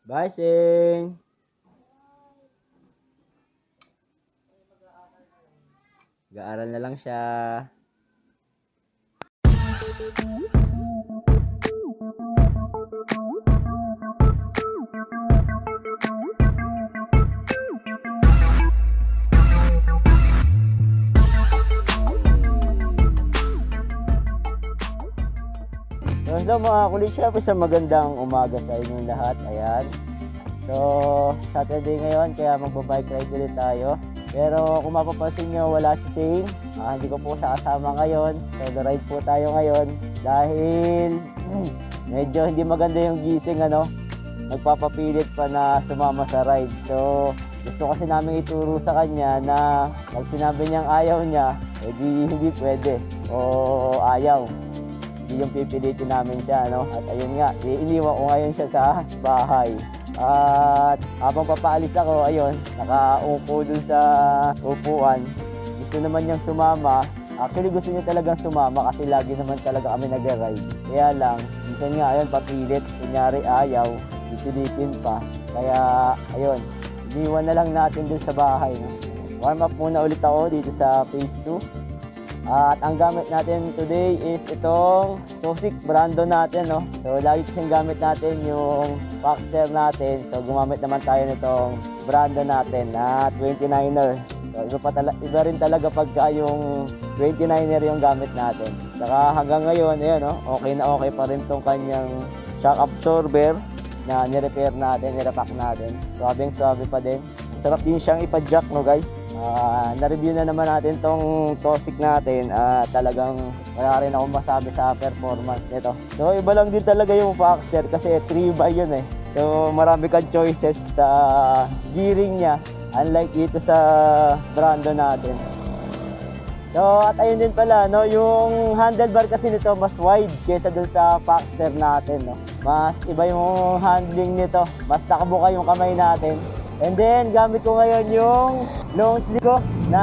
Bye, Sing! Nag-aaral na lang siya. So mga kulit, syempre sa magandang umaga sa inyong lahat. Ayan. So Saturday ngayon kaya magbabike ride ulit tayo. Pero kung mapapansin nyo, wala si Shane. Hindi ko po siya kasama ngayon. So ride po tayo ngayon dahil medyo hindi maganda yung gising, nagpapapilit pa na sumama sa ride. So gusto kasi namin ituro sa kanya na pag sinabi niyang ayaw niya, hindi pwede o ayaw. Yung pipilitin namin siya, At ayun nga, iniwan ko ngayon siya sa bahay. At habang papaalis ako, ayun, nakaupo dun sa upuan. Gusto naman niyang sumama. Actually, gusto niya talagang sumama kasi lagi naman talaga kami nag-ride. Kaya lang, minsan nga, ayun, papilit. Kunyari ayaw, pipilitin pa. Kaya, ayun, iniwan na lang natin dun sa bahay. Warm up muna ulit ako dito sa phase 2. At ang gamit natin today is itong Tosik Brando natin, So lagi kasing gamit natin yung Paxter natin. So gumamit naman tayo nitong Brando natin na 29er. So iba rin talaga pagka yung 29er yung gamit natin. Saka hanggang ngayon, ayan, okay na okay pa rin tong kanyang shock absorber na nirepair natin, nirepack natin. Suwabing-suwabe pa din. Sarap din siyang ipa-jack, guys. Na-review na naman natin tong Tosik natin. Talagang wala rin ako masabi sa performance nito. So iba lang din talaga yung Paxter kasi 3x yun eh. So marami kang choices sa gearing niya, unlike dito sa Brando natin. So at ayun din pala, yung handlebar kasi nito mas wide kaysa dun sa Paxter natin, Mas iba yung handling nito, mas nakabuka yung kamay natin. And then, gamit ko ngayon yung long sleeve ko na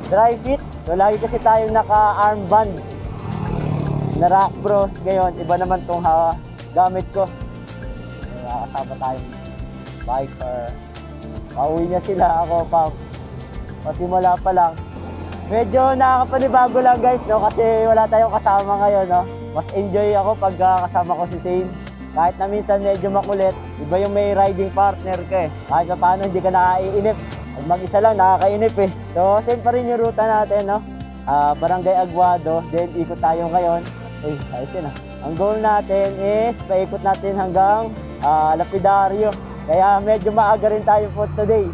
dry fit. So, lagi kasi tayong naka-armband na Rock Bros. Ngayon, iba naman itong gamit ko. Kasama tayong biker. Pauwi niya sila, ako pa. Pasimula pa lang. Medyo nakakapanibago lang, guys, Kasi wala tayong kasama ngayon, Mas enjoy ako pag kasama ko si Shane. Kahit na minsan medyo makulit, iba yung may riding partner ka eh. Kahit na paano hindi ka nakaiinip. Pag mag-isa lang, nakakainip eh. So, same pa rin yung ruta natin, Barangay Aguado, then ikot tayo ngayon. Ayos yun Ang goal natin is, paikot natin hanggang Lapidario. Kaya medyo maaga rin tayo for today.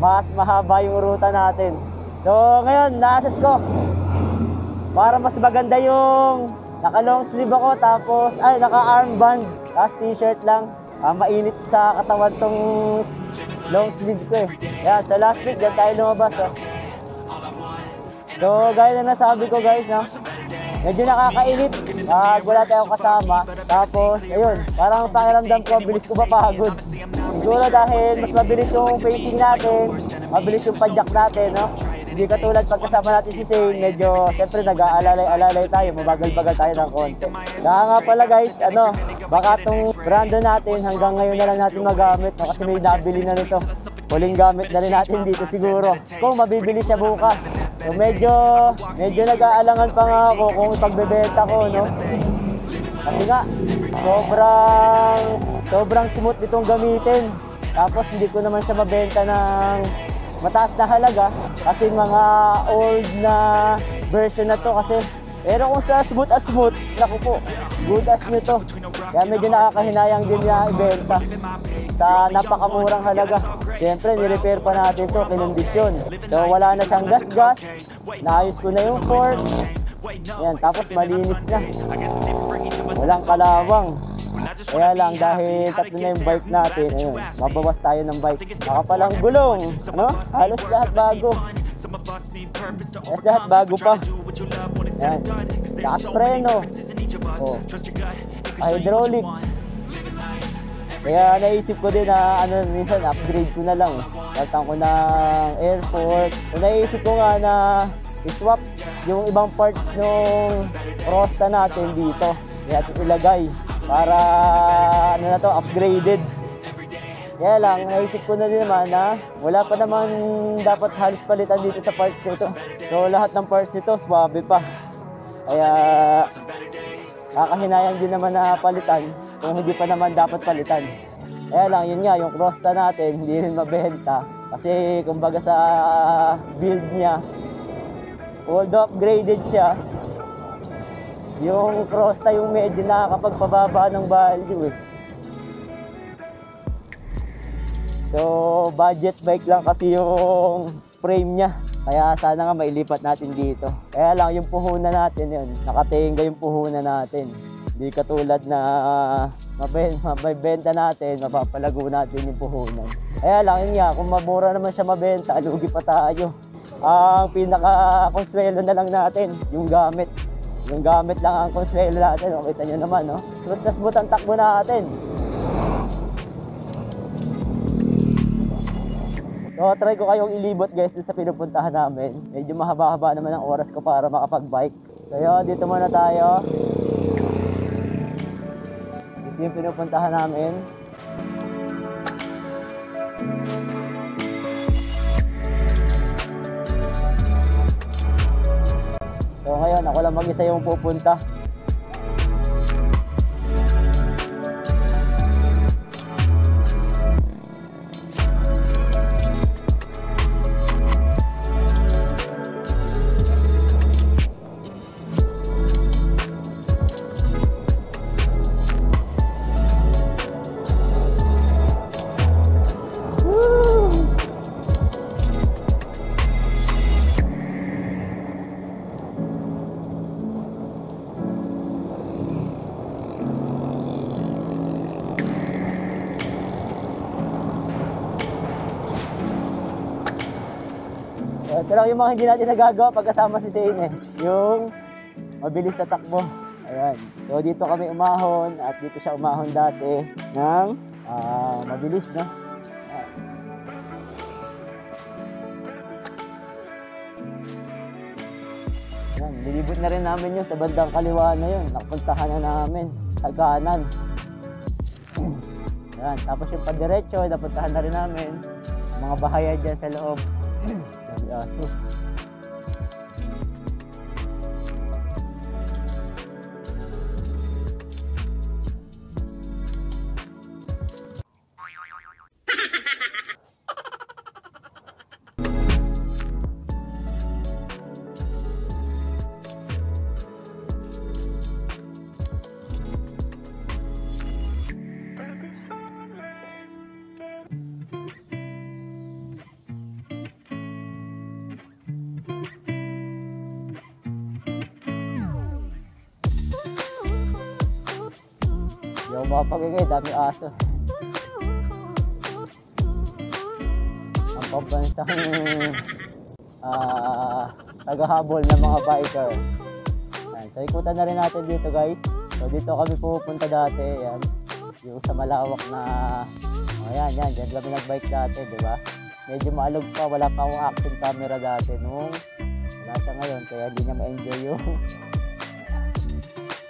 Mas mahaba yung ruta natin. So, ngayon, na-assess ko. Para mas maganda yung naka-long sleeve ako, tapos, naka-armband, tapos t-shirt lang. Mainit sa katawan tong long sleeve ko eh. Yan, sa last week, dyan tayo lumabas, So, gaya na nasabi ko, guys, medyo nakakainit. Wala tayong kasama. Tapos, ayun, parang pakiramdam ko, bilis ko mapagod. Siguro dahil mas mabilis yung pacing natin, mabilis yung padjak natin, Hindi katulad pagkasama natin si Shane, medyo siyempre nag-aalalay-alalay tayo, mabagal-bagal tayo ng konti. Kaya nga pala, guys, baka itong Brando natin hanggang ngayon na lang natin magamit, kasi may nabili na nito. Huling gamit na rin natin dito siguro. Kung mabibili siya bukas. So medyo nag-aalangan pa nga ako kung pagbebenta ko, Kasi nga, sobrang smooth itong gamitin. Tapos hindi ko naman siya mabenta ng mataas na halaga kasi mga old na version na to kasi. Pero kung sa smooth, naku po, good as nito. Kaya medyo nakakahinayang din niya ibenta sa napakamurang halaga. Siyempre, nirepair pa natin to, kinondisyon. So wala na siyang gas-gas, naayos ko na yung fork. Ayan, tapos malinis na. Walang kalawang. Kaya lang dahil tatlo na yung bike natin, ayun, mabawas tayo ng bike. Nakapalang gulong, halos lahat bago. Lahat bago pa. Ayan, lakas preno. Hydraulic. Kaya naisip ko din na minsan upgrade ko na lang. Tatang ko ng airport. So, naisip ko nga na i-swap yung ibang parts ng Rosta natin dito. Kaya ilagay. para ano na to, upgraded. Kaya lang, naisip ko na din naman na wala pa naman dapat halos palitan dito sa parts nito. So lahat ng parts nito, swabe pa. Kaya kakahinayang din naman na palitan kung hindi pa naman dapat palitan. Kaya lang, yun nga, yung Crosta natin, hindi rin mabenta. Kasi kumbaga sa build niya, although upgraded siya, yung Crosta yung medyo nakakapagpababa ng value eh. So, budget bike lang kasi yung frame niya. Kaya sana nga mailipat natin dito. Kaya lang yung puhunan natin yun, nakatingga yung puhunan natin. Hindi katulad na mabenta natin, mapapalago natin yung puhunan. Kaya lang yun nga, kung mabura naman siya mabenta, lugi pa tayo. Ang pinaka-konsuelo na lang natin, yung gamit. Yung gamit lang ang konsuelo natin. O, kita nyo naman, no? Smooth ang takbo natin. So, try ko kayong ilibot guys dun sa pinupuntahan namin. Medyo mahaba-haba naman ang oras ko para makapag-bike. So, yun, dito muna tayo. Ito yung pinupuntahan namin. So, ngayon, ako lang mag-isa yung pupunta. Ito lang yung mga hindi natin nagagawa pagkasama si Zane eh. Yung mabilis na takbo. Ayan. So dito kami umahon at dito siya umahon dati ng mabilis na. Ayan. Nilibot na rin namin yun sa bandang kaliwa na yun. Nakapuntahan na namin sa kanan. Ayan. Tapos yung padiretso, napuntahan na rin namin. Mga bahaya dyan sa loob. Aso. Yung mga pagigay, dami aso. Ang pambansang tagahabol ng mga biker. Ayan. So ikutan na rin natin dito guys. So dito kami pupunta dati. Ayan. Yung sa malawak na ayan, yan. Diyan kami nagbike dati, di ba? Medyo maalog pa. Wala pa akong action camera dati nung wala siya ngayon. Kaya hindi niya ma-enjoy yung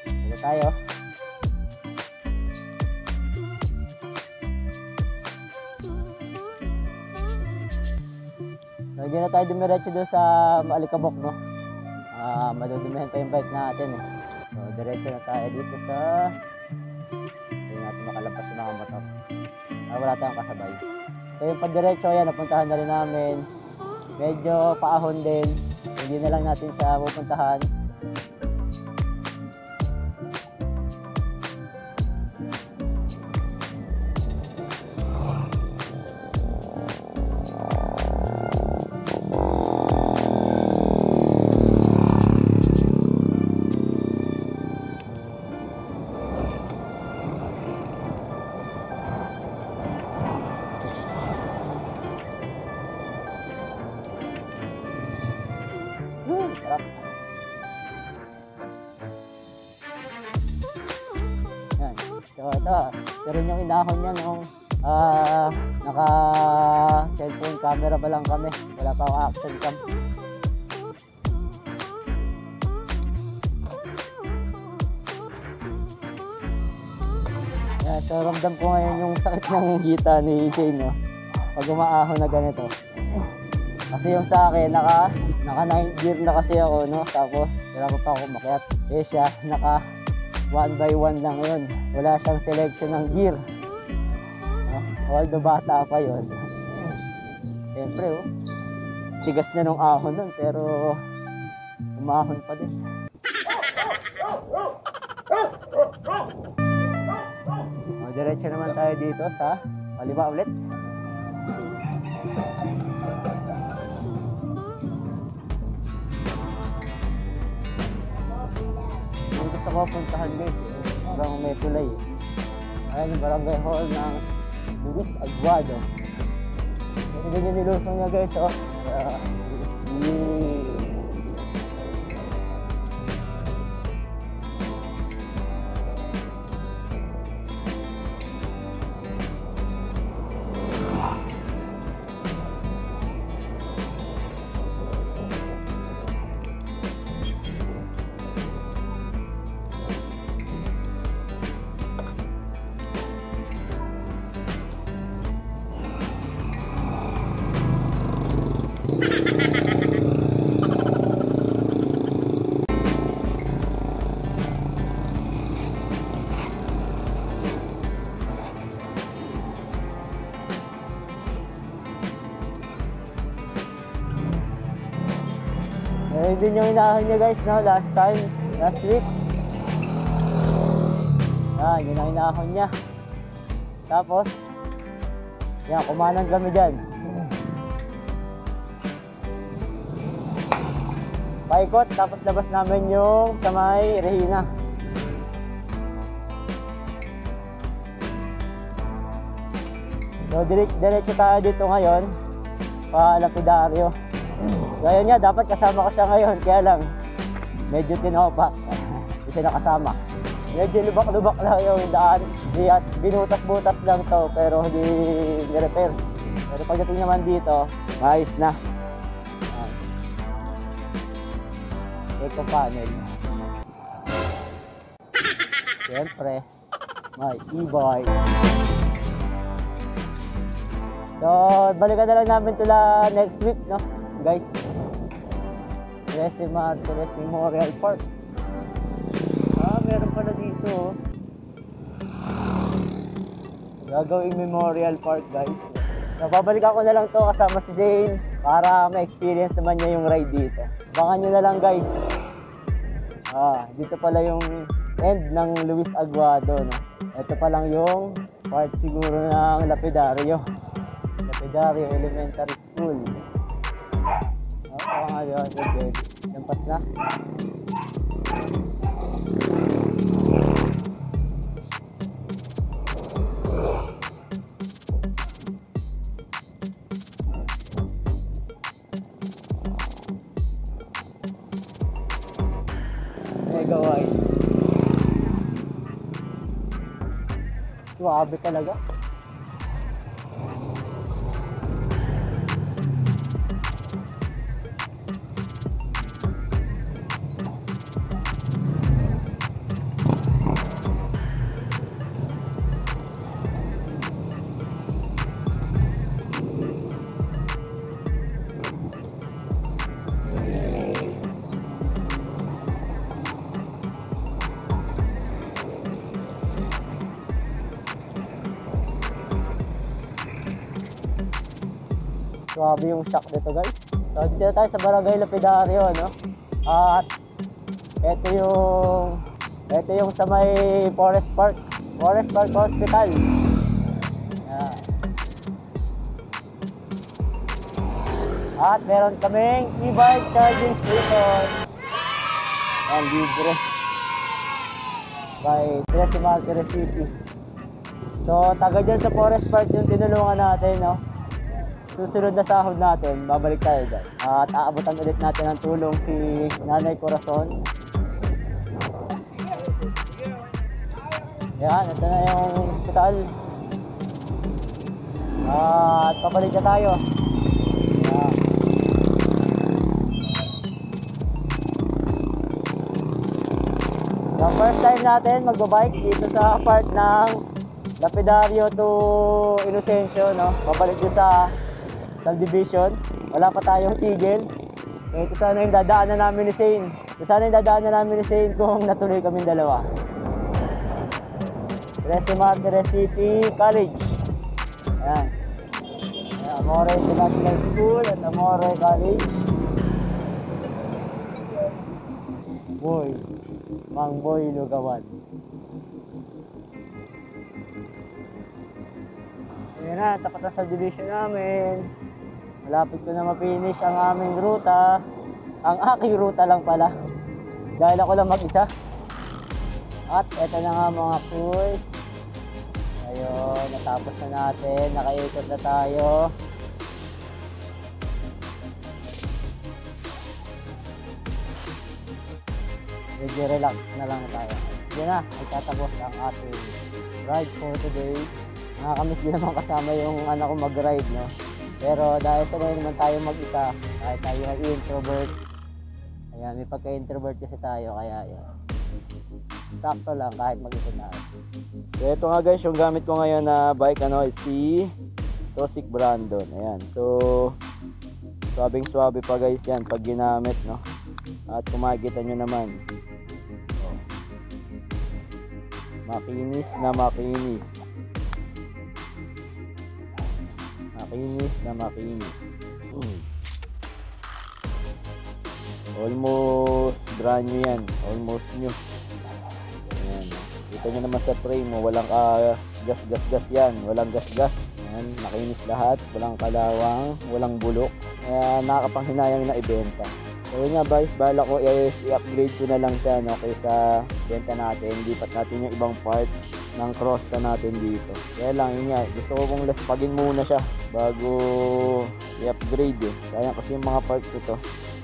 dito tayo. So, hindi na tayo dumiretso doon sa Alikabok, no? Madudumihan pa yung bike natin, eh. So, diretso na tayo dito sa hindi natin makalampas yung mga motor. Wala tayong kasabay. So, yung pagdiretso, yan, napuntahan na rin namin. Medyo paahon din. Hindi na lang natin siya pupuntahan. Sarap. Yan. So ito, pero yung inahon niya nung naka cellphone camera pa lang kami. Wala pa akong action cam. So ramdam ko ngayon yung sakit ng hita ni Shane, no? Pag umaahon na ganito. Kasi yung sa akin, naka 9 gear na kasi ako, no? Tapos hirap pa ako makiat. Eh siya, naka 1 by 1 lang yun. Wala siyang selection ng gear. No? Although bata pa yun. Siyempre, oh. Tigas na nung ahon nun, pero umahon pa din. Diretso naman tayo dito sa kaliwa ulit. Yung gusto ko puntahan guys, parang may tulay. Ayan yung barangay hall ng Luis Aguado. Ito din yung nilusong niya guys, oh. Ayun din yung inahan niya guys, no? Last week. Yan, yun ang inahon niya. Tapos, yan, kumanan kami dyan. Paikot, tapos labas namin yung sa may Regina. So, diretso tayo dito ngayon, pa Lapidario. Gaya niya, dapat kasama ko siya ngayon, kaya lang medyo tinopak. Hindi siya nakasama. Medyo lubak-lubak lang yung daan. Binutas-butas lang to, pero hindi ni-repair. Pero pagdating naman dito, maayos na. Eco panel. Siyempre, may e-bike. So, balikan na lang namin tula next week, no? Guys, Tres Martires Memorial Park. Meron pala dito. Gagawing Memorial Park, guys. So, babalikan ko na lang to kasama si Zane para ma-experience naman niya yung ride dito. Abangan nyo na lang, guys. Dito pala yung end ng Luis Aguado, no? Ito pa lang yung part siguro ng Lapidario Elementary School. Nga yun, okay. Lampas na. Mega wide. Suwabe talaga. Grabe yung shock dito guys. So dito tayo sa Barangay Lapidario, no? At ito yung sa may Forest Park Hospital. Yan. At meron kaming e-bike charging station. Yan, libre. By Tres Martires City. So taga dyan sa Forest Park yung tinulungan natin, no? Susunod na sahod natin, babalik tayo dyan. At aabutan ulit natin ang tulong si Nanay Corazon. Yan, ito na yung hospital. At pabalik na tayo. Yan. So first time natin magbabike dito sa part ng Lapidario to Inocencio, no? Pabalik din sa subdivision. Wala pa tayong tigil. Ito sana yung dadaanan namin ni Shane. Ito sana yung dadaanan namin ni Shane kung natuloy kaming dalawa. Trece Martires City College. Ayan. Amore International School at Amore College. Boy, Mang Boy Lugawan. Ayan na, tapat na sa division namin. Malapit ko na ma-finish ang aming ruta. Ang aking ruta lang pala. Dahil ako lang mag-isa. At eto na nga mga boys. Ayun, natapos na natin. Nakaikot na tayo. Medyo relax na lang tayo. Yan na, nagtatapos ang ating ride for today. Nakakamiss din naman kasama yung anak ko mag-ride, no? Pero dahil sanay naman tayo mag-isa, kahit tayo ay introvert. Ayan, may pagka-introvert kasi tayo, kaya yan. Sakto lang kahit mag-isa tayo. So ito nga guys, yung gamit ko ngayon na bike is si Tosik Brandon. Ayan, so swabing-swabe pa guys yan pag ginamit, no? At kung makikita nyo naman, makinis na makinis. Makinis na makinis. Almost brand new yan. Almost new. Ayan. Kita nyo naman sa frame mo, walang gas-gas-gas yan. Walang gas-gas. Ayan, makinis lahat. Walang kalawang, walang bulok. Kaya nakakapanghinayang na ibenta. So yun nga guys, bala ko i-upgrade ko na lang siya, no, kaysa benta natin. Lipat natin yung ibang part ng crosta natin dito. Kaya lang yun nga, gusto ko kong laspagin muna siya bago i-upgrade eh. Kaya kasi yung mga parts ito,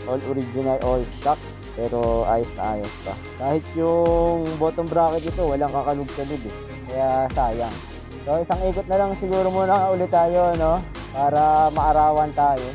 all original, all stock, pero ayos na ayos pa. Kahit yung bottom bracket ito, walang kakalug-kalug eh. Kaya sayang. So isang ikot na lang siguro muna ulit tayo, no, para maarawan tayo.